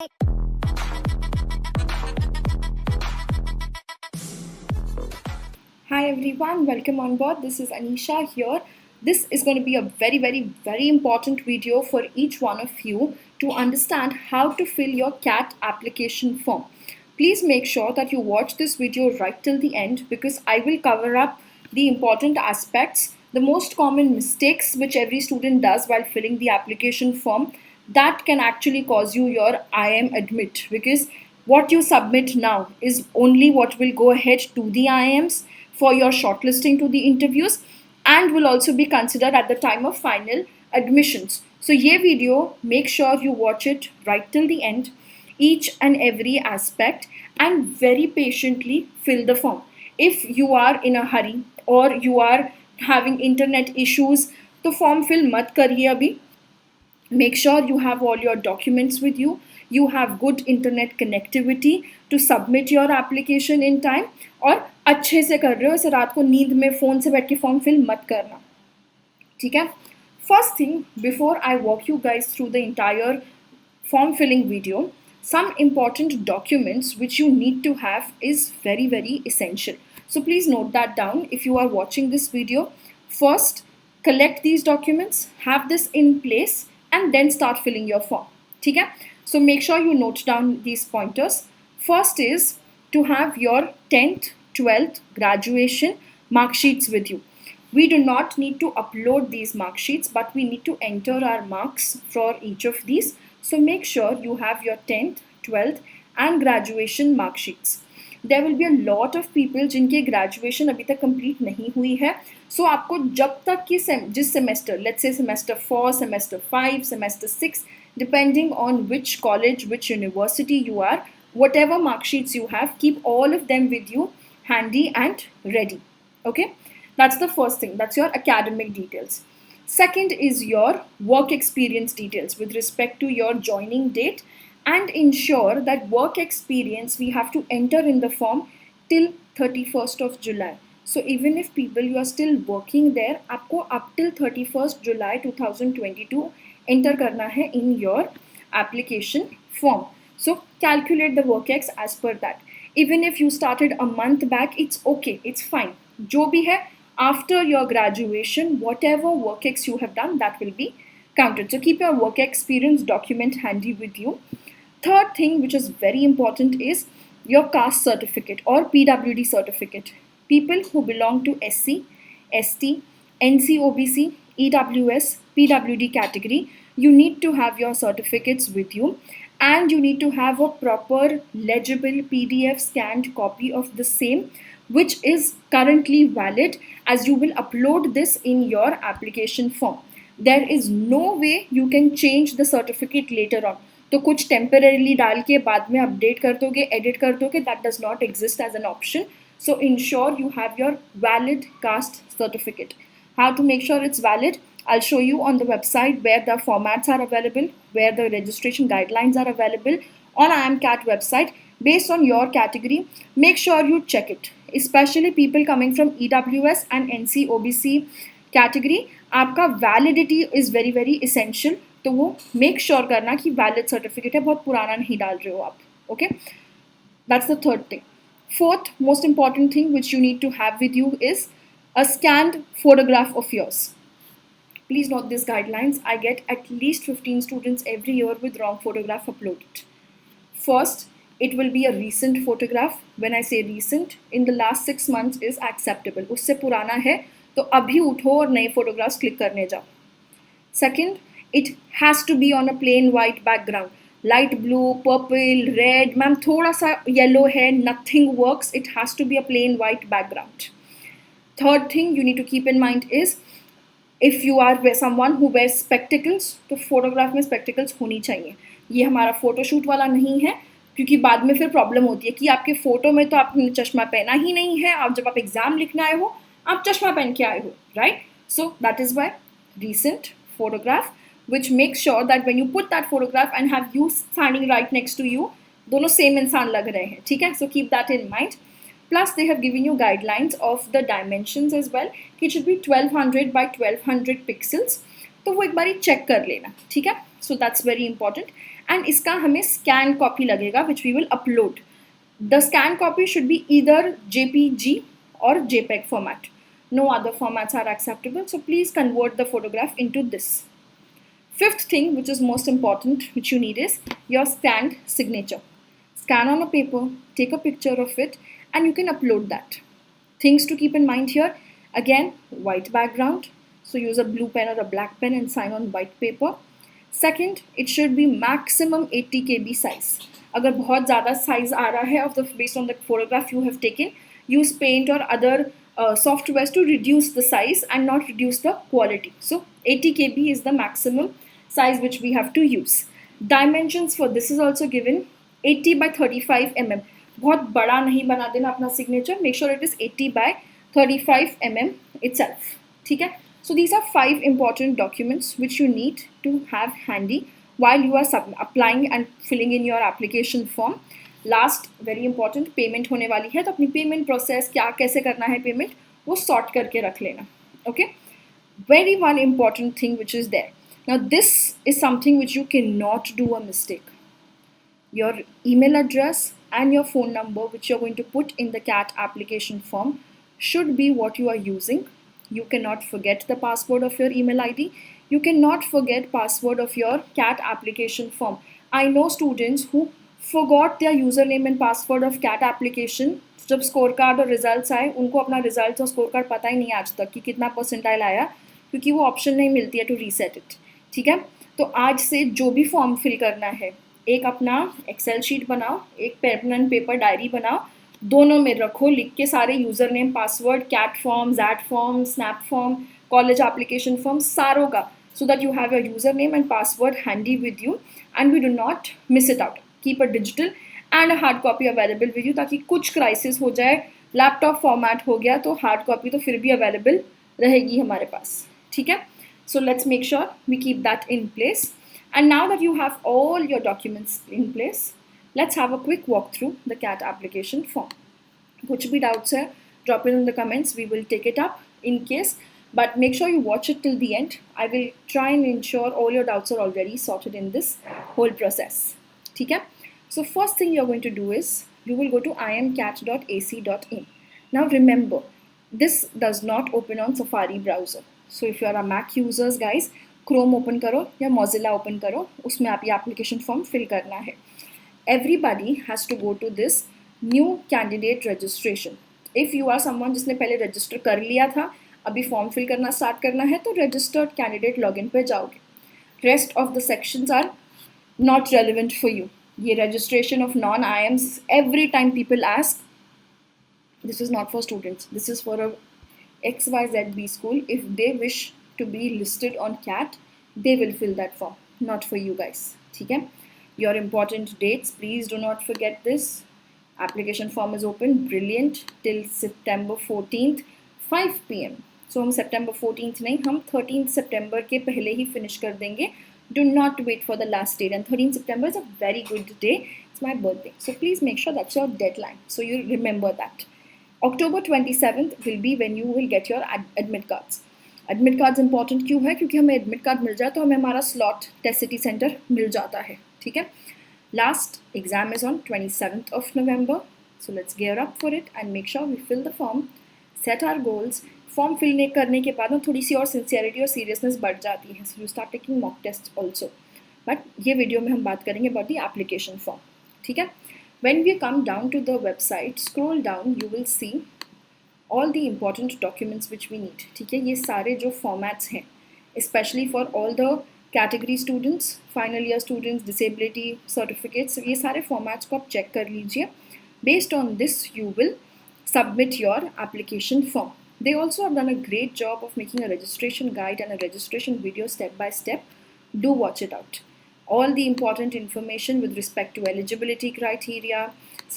Hi everyone, welcome on board. This is Anisha here. This is going to be a very important video for each one of you to understand how to fill your CAT application form. Please make sure that you watch this video right till the end because I will cover up the important aspects, the most common mistakes which every student does while filling the application form that can actually cause you your IIM admit, because what you submit now is only what will go ahead to the IIMs for your shortlisting to the interviews and will also be considered at the time of final admissions. So ye video, make sure you watch it right till the end, each and every aspect, and very patiently fill the form. If you are in a hurry or you are having internet issues, तो form fill मत करिए अभी. Make sure you have all your documents with you. You have good internet connectivity to submit your application in time. और अच्छे से कर रहे हो, इसे रात को नींद में फ़ोन से बैठ के फॉर्म फिल मत करना, ठीक है? First thing, before I walk you guys through the entire form filling video, some important documents which you need to have is very essential. So please note that down if you are watching this video. First, collect these documents, have this in place, and then start filling your form. ठीक है? So make sure you note down these pointers. First is to have your 10th, 12th graduation mark sheets with you. We do not need to upload these mark sheets, but we need to enter our marks for each of these. So make sure you have your 10th, 12th and graduation mark sheets. There will be a lot of people जिनके graduation अभी तक complete नहीं हुई है. So आपको जब तक कि जिस semester, let's say semester 4, semester 5, semester 6, depending on which college, which university you are, whatever mark sheets you have, keep all of them with you handy and ready. Okay, that's the first thing. That's your academic details. Second is your work experience details with respect to your joining date, and ensure that work experience we have to enter in the form till 31st of July. So even if people you are still working there, आपको up till 31st July 2022 enter करना है in your application form. So calculate the work ex as per that. Even if you started a month back, it's okay, it's fine. जो भी है, after your graduation, whatever work ex you have done, that will be counted. So keep your work experience document handy with you. Third thing, which is very important, is your caste certificate or PWD certificate. People who belong to SC, ST, NC OBC, EWS, PWD category, you need to have your certificates with you, and you need to have a proper legible PDF scanned copy of the same, which is currently valid, as you will upload this in your application form. There is no way you can change the certificate later on. तो कुछ temporarily डाल के बाद में update कर दोगे, edit कर दोगे, that does not exist as an option. So ensure you have your valid caste certificate. How to make sure it's valid? I'll show you on the website where the formats are available, where the registration guidelines are available on IIM CAT website based on your category. Make sure you check it, especially people coming from EWS and NC OBC category. आपका validity is very essential. तो वो make sure करना कि valid certificate है, बहुत पुराना नहीं डाल रहे हो आप. Okay, that's the third thing. Fourth most important thing which you need to have with you is a scanned photograph of yours. Please note these guidelines. I get at least 15 students every year with wrong photograph uploaded. First, it will be a recent photograph. When I say recent, in the last 6 months is acceptable. उससे पुराना है तो अभी उठो और नए photographs click करने जाओ. Second, it has to be on a plain white background. Light blue, purple, red, ma'am थोड़ा सा yellow है, nothing works. It has to be a plain white background. Third thing you need to keep in mind is, if you are someone who wears spectacles, तो photograph में spectacles होनी चाहिए. ये हमारा photoshoot वाला नहीं है, क्योंकि बाद में फिर प्रॉब्लम होती है कि आपके फोटो में तो आपने चश्मा पहना ही नहीं है, आप जब आप एग्जाम लिखने आए हो आप चश्मा पहन के आए हो, right? So that is why recent photograph, which makes sure that when you put that photograph and have you standing right next to you, दोनों सेम इंसान लग रहे हैं, ठीक है? So keep that in mind. Plus they have given you guidelines of the dimensions as well, कि it should be 1200 by 1200 pixels. तो वो एक बारी चेक कर लेना, ठीक है? So that's very important. And इसका हमें स्कैन कॉपी लगेगा which we will upload. The scan copy should be either JPG or JPEG format. No other formats are acceptable, so please convert the photograph into this. Fifth thing, which is most important, which you need is your scanned signature. Scan on a paper, take a picture of it, and you can upload that. Things to keep in mind here, again, white background, so use a blue pen or a black pen and sign on white paper. Second, it should be maximum 80 KB size. अगर बहुत ज़्यादा size आ रहा है of the based on the photograph you have taken, use paint और other softwares to reduce the size and not reduce the quality. So 80 KB is the maximum size which we have to use. Dimensions for this is also given 80 by 35 mm. बहुत बड़ा नहीं बना देना अपना signature. Make sure it is 80 by 35 mm itself. ठीक है? So these are 5 important documents which you need to have handy while you are applying and filling in your application form. Last, very important, payment होने वाली है तो अपनी payment process क्या कैसे करना है payment वो sort करके रख लेना. Okay? Very one important thing which is there. Now this is something which you cannot do a mistake. Your email address and your phone number which you're going to put in the CAT application form should be what you are using. You cannot forget the password of your email ID. You cannot forget password of your CAT application form. I know students who forgot their username and password of CAT application. जब score card और results आए उनको अपना result और score card पता ही नहीं आज तक कि कितना परसेंटाइल आया, क्योंकि वो ऑप्शन नहीं मिलती है टू रीसेट इट. ठीक है, तो आज से जो भी फॉर्म फिल करना है, एक अपना एक्सेल शीट बनाओ, एक पेन एंड पेपर डायरी बनाओ, दोनों में रखो लिख के सारे user name password, CAT form, XAT form, SNAP form, college application form, सारों का, so that you have your username and password handy with you and we do not miss it out. Keep a digital and a hard copy available with you ताकि कुछ crisis हो जाए, laptop format हो गया तो hard copy तो फिर भी अवेलेबल रहेगी हमारे पास. ठीक है, so let's make sure we keep that in place. And now that you have all your documents in place, let's have a quick walk through the CAT application form. कुछ भी doubts है, drop it in the comments, we will take it up in case. But make sure you watch it till the end. I will try and ensure all your doubts are already sorted in this whole process. ठीक है? So first thing you're going to do is you will go to iimcat.ac.in. Now remember, this does not open on Safari browser. So if you are a Mac users, guys, Chrome open करो या Mozilla open करो, उसमें आप ये application form fill करना है. Everybody has to go to this new candidate registration. If you are someone जिसने पहले register कर लिया था, अभी फॉर्म फिल करना स्टार्ट करना है तो रजिस्टर्ड कैंडिडेट लॉगिन पे जाओगे. Rest of the sections are not relevant for you. ये registration of non IIMs, every time people ask, this is not for students, this is for a XYZ school. If they wish to be listed on CAT, they will fill that form, not for you guys. ठीक है, your important dates, please do not forget this. Application form is open, brilliant, till September 14th 5 PM. सो हम September 14th नहीं, हम 13th September के पहले ही finish कर देंगे. Do not wait for the last date. And 13th September is a very good day. It's my birthday. So please make sure that's your deadline. So you remember that. October 27th will be when you will get your admit cards. Admit cards important क्यों है? क्योंकि हमें admit card मिल जाए तो हमें हमारा slot Test City Center मिल जाता है. ठीक है? Last exam is on 27th of November. So let's gear up for it and make sure we fill the form, set our goals. Form fill करने के बाद ना थोड़ी सी और सिंसियरिटी और सीरियसनेस बढ़ जाती है. So you start taking mock test also. But ये वीडियो में हम बात करेंगे अबाउट द एप्लीकेशन फॉर्म. ठीक है, when we come down to the website, scroll down, you will see all the important documents which we need. ठीक है, ये सारे जो फॉर्मेट्स हैं, specially for all the category students, final year students, disability certificates, ये सारे formats को आप चेक कर लीजिए. Based on this you will submit your application form. They also have done a great job of making a registration guide and a registration video step by step. Do watch it out. All the important information with respect to eligibility criteria,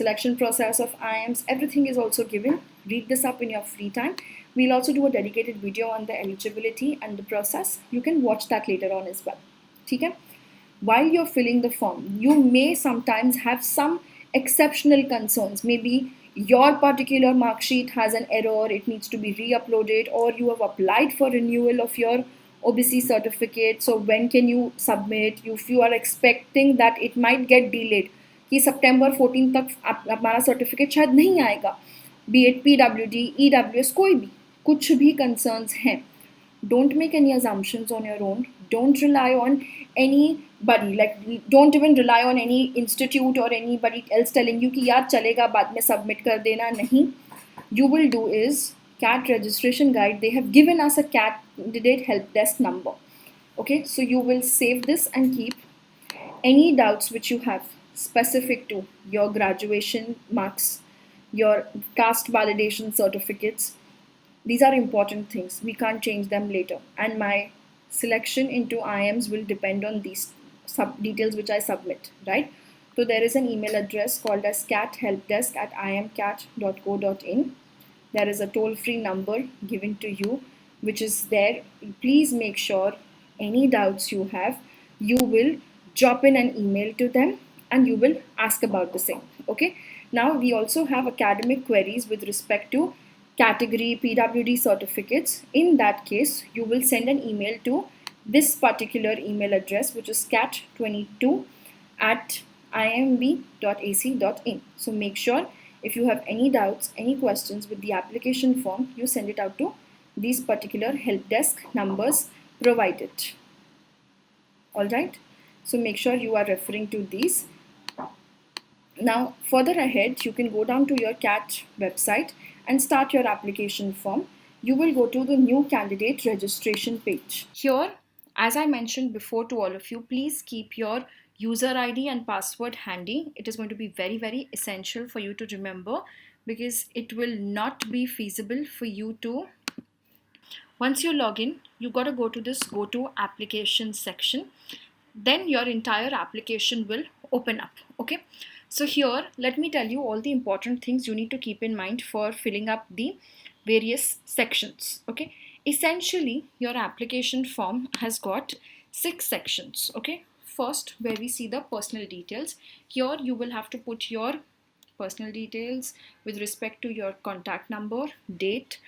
selection process of IIMs, everything is also given. Read this up in your free time. We'll also do a dedicated video on the eligibility and the process. You can watch that later on as well. Okay? While you're filling the form, you may sometimes have some exceptional concerns. Maybe your particular mark sheet has an error, it needs to be re-uploaded, or you have applied for renewal of your OBC certificate, so when can you submit, if you are expecting that it might get delayed कि September 14 तक हमारा certificate शायद नहीं आएगा, B eight PWD, EWS, कोई भी कुछ भी concerns हैं, don't make any assumptions on your own. Don't rely on anybody, like don't even rely on any institute or anybody else telling you कि यार चलेगा बाद में submit कर देना, नहीं. You will do is CAT registration guide, they have given us a CAT candidate help desk number. Okay, so you will save this and keep any doubts which you have specific to your graduation marks, your caste validation certificates. These are important things. We can't change them later. And my selection into IIMs will depend on these details which I submit, right? So there is an email address called as cathelpdesk@iimcat.co.in. There is a toll-free number given to you, which is there. Please make sure any doubts you have, you will drop in an email to them and you will ask about the same. Okay. Now we also have academic queries with respect to category PWD certificates. In that case, you will send an email to this particular email address, which is cat22@iimb.ac.in. So make sure if you have any doubts, any questions with the application form, you send it out to these particular help desk numbers provided. All right. So make sure you are referring to these. Now, further ahead, you can go down to your CAT website and start your application form. You will go to the new candidate registration page. Here, as I mentioned before to all of you, please keep your user ID and password handy. It is going to be very, very essential for you to remember, because it will not be feasible for you to, once you log in, you got to go to this go to application section. Then your entire application will open up. Okay. So here, let me tell you all the important things you need to keep in mind for filling up the various sections. Okay. Essentially, your application form has got 6 sections. Okay. First, where we see the personal details. Here, you will have to put your personal details with respect to your contact number, date,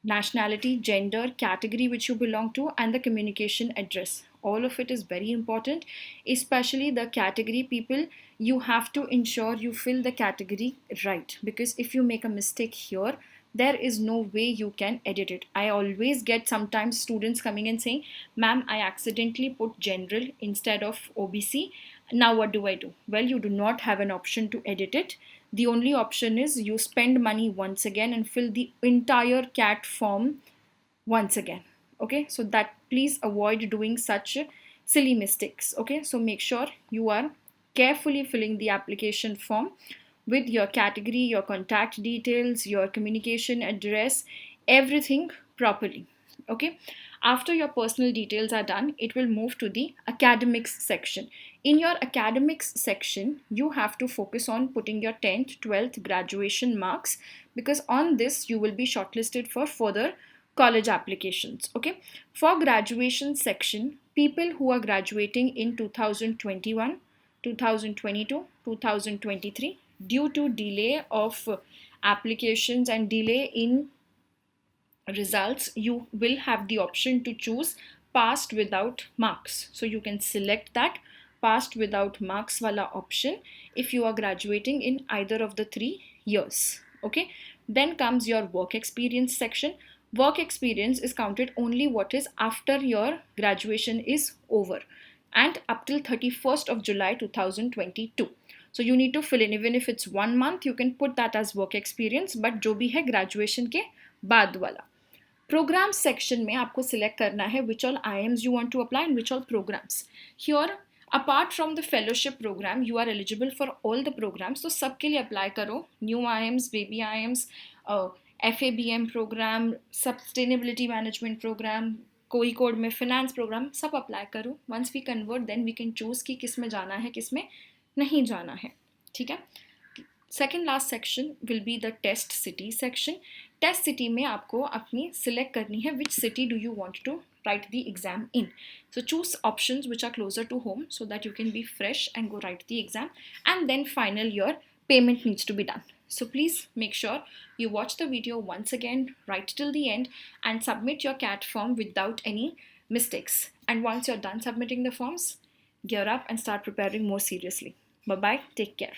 nationality, gender, category which you belong to, and the communication address. All of it is very important, especially the category people. You have to ensure you fill the category right, because if you make a mistake here, there is no way you can edit it. I always get sometimes students coming and saying, ma'am, I accidentally put general instead of OBC. Now what do I do? Well, you do not have an option to edit it. The only option is you spend money once again and fill the entire CAT form once again. Okay, so that please avoid doing such silly mistakes. Okay, so make sure you are carefully filling the application form with your category, your contact details, your communication address, everything properly. Okay, after your personal details are done, it will move to the academics section. In your academics section, you have to focus on putting your 10th, 12th graduation marks, because on this you will be shortlisted for further college applications. Okay, for graduation section, people who are graduating in 2021, 2022, 2023, due to delay of applications and delay in results, you will have the option to choose passed without marks. So you can select that passed without marks wala option if you are graduating in either of the 3 years. Okay, then comes your work experience section. Work experience is counted only what is after your graduation is over and up till 31st of July 2022. So you need to fill in, even if it's 1 month, you can put that as work experience, but जो भी है graduation के बाद वाला. Program section में आपको select करना है which all IIMs you want to apply and which all programs. Here, apart from the fellowship program, you are eligible for all the programs. तो सबके लिए apply करो. New IIMs, baby IIMs, FABM program, sustainability management program, कोई code में finance program, सब apply करो. Once we convert, then we can choose कि किस में जाना है, किस में नहीं जाना है. ठीक है. Second last section will be the test city section. Test city में आपको अपनी select करनी है which city do you want to write the exam in. So choose options which are closer to home so that you can be fresh and go write the exam. And then final your payment needs to be done. So please make sure you watch the video once again right till the end and submit your CAT form without any mistakes. And once you're done submitting the forms, gear up and start preparing more seriously. Bye bye. Take care.